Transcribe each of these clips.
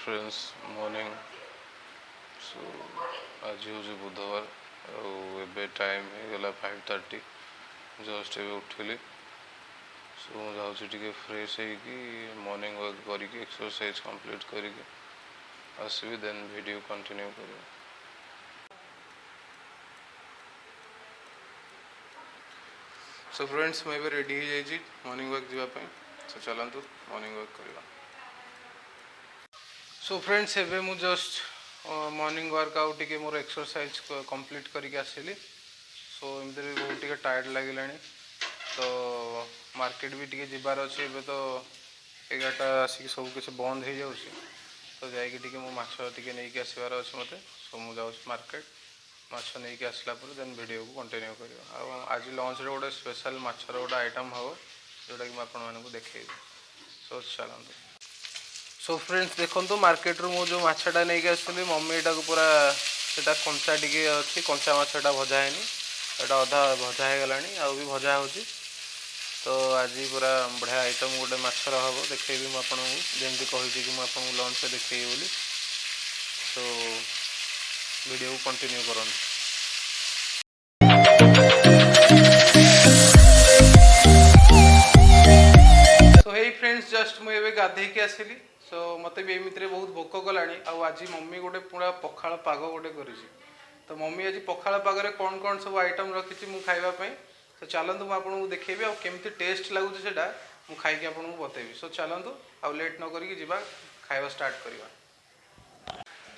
Friends morning. सो आज हूँ बुधवार आए टाइम गला 5:30 जस्ट ए उठिली। सो मुझे टे फ्रेश होगी मॉर्निंग वर्क करके एक्सरसाइज कंप्लीट करके आसबि देन वीडियो कंटिन्यू कर। सो फ्रेंड्स मुझे रेडी हो जाइए मॉर्निंग वर्क जावाई। सो चलतु मॉर्निंग वर्क करवा। सो फ्रेंड्स एबे मु जस्ट मॉर्निंग वर्कआउट टी मोर एक्सरसाइज कंप्लीट करके आसिली। सो एमती भी बहुत टे टायर्ड लगे तो मार्केट भी टी जबार अच्छे। एबे तो 11टा आसिक सब किसी बंद हो जाऊँ तो जाकि मो माछ टी नहीं आसबार अच्छे मत। सो मुझे मार्केट माछ नहीं आसला देन वीडियो को कंटिन्यू कर। आज लंच रे गोटे स्पेशल माछर गोटे आइटम हम जोटा कि मुझे देखेबी। सो चलते। सो फ्रेंड्स देखो मार्केट रू मु जो माछटा नहीं आसली मम्मी टाक पूरा सेटा कंचा टी अच्छी कंचा माछटा भजा है एटा अधा भजा हो गला आउ भी भजा हो। तो आज पूरा बढ़िया आइटम गोटे माछर हम देखेबी मुझे जमी कही कि मुझे लंच देखेबी बोली। तो वीडियो को कंटिन्यू करूँ। सो हे फ्रेंड्स जस्ट मुझे गाधे आसली। सो मत भी एमती बहुत भोक कला। आज मम्मी गोटे पूरा पखाड़ पाग गोटे कर। तो मम्मी आज पखाड़ पागरे कौन कौन सब आइटम रखी मु खाइबापी। तो चलतु मुझे देखेबी आमती टेस्ट लगुच से खाई आपको बतेबी। सो चलतु आउ लेट न करी जीवा खाଇବା स्टार्ट करवा।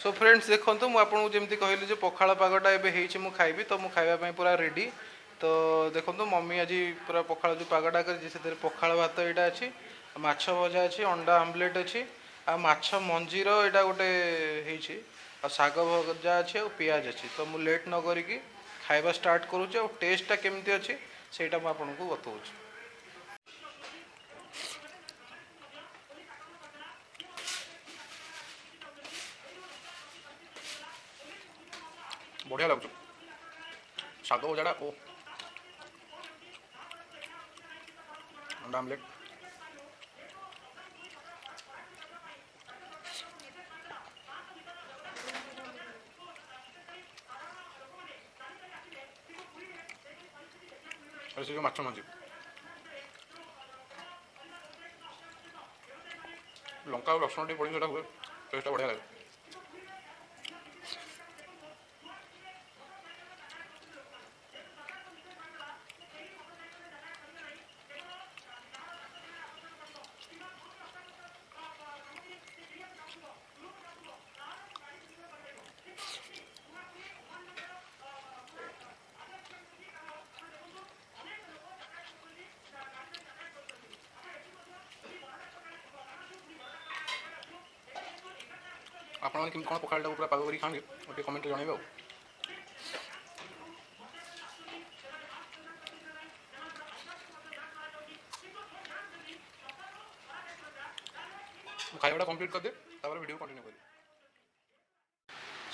सो फ्रेंड्स देखो मुझे जमी कहली जो पखाड़ पागटा एवं मु खाइबी। तो मु खाइबापी पूरा रेडी। तो देखो मम्मी आज पूरा पखाड़ जो पागटा कर पखाड़ भात यहाँ अच्छी माछ भजा अच्छी अंडा आमलेट अच्छी आ माछ मंजीर यहाँ गोटे शाग भजा अच्छी आ पियाज अच्छी। तो मु लेट न करी खाଇବା स्टार्ट करुँच। आ टेस्टा केमती अच्छी सेटा मु आपको बताऊँ। बढ़िया लगुच शाग भजाटा ओ अंडा आमलेट जो माछ मंजी लंका और रसुण टी पड़ी जो हुए टेस्ट बढ़िया लगे। आपने कौन पखाड़ा पूरा पाग कर खाएंगे गोटे कमेंट जनइबे। खाइबाटा कंप्लीट कर दे वीडियो कंटिन्यू कर।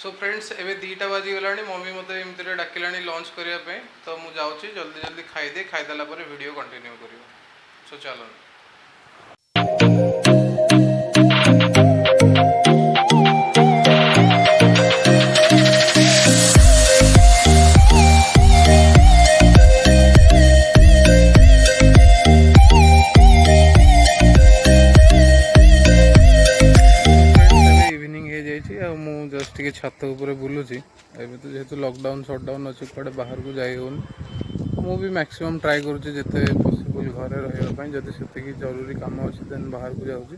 सो फ्रेंड्स एवं 2टा बाजिगला मम्मी मत एमती डाकिला लंच करने। तो मुझे जाऊँगी जल्दी जल्दी खाईदे खाईदेला वीडियो कंटिन्यू कर। सो चलो। जस्ट टे छात उपर बुलूची एवं तो जेहेतु लॉकडाउन सटडाउन अच्छे कड़े बाहर को जाई होनी। मु भी मैक्सिमम ट्राए करुँचे जिते पॉसिबल घरे रही जदि से जरूरी कम अच्छे देन बाहर को जाऊँगी।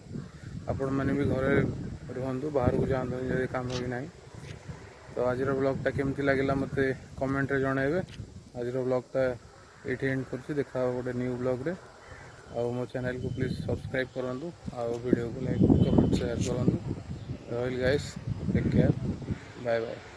आपण मैंने भी घरे रुहतु बाहर को जातु जब कम भी ना। तो आज ब्लॉगटा केमती लगे मत कमेंट जनइबे। आज ब्लॉगटा ये एंड कर देखा गोटे न्यू ब्लॉग रे। आ मो चैनल को प्लीज सब्सक्राइब करूँ आ वीडियो को लाइक कमेंट शेयर करूँ। रही guys take care bye bye.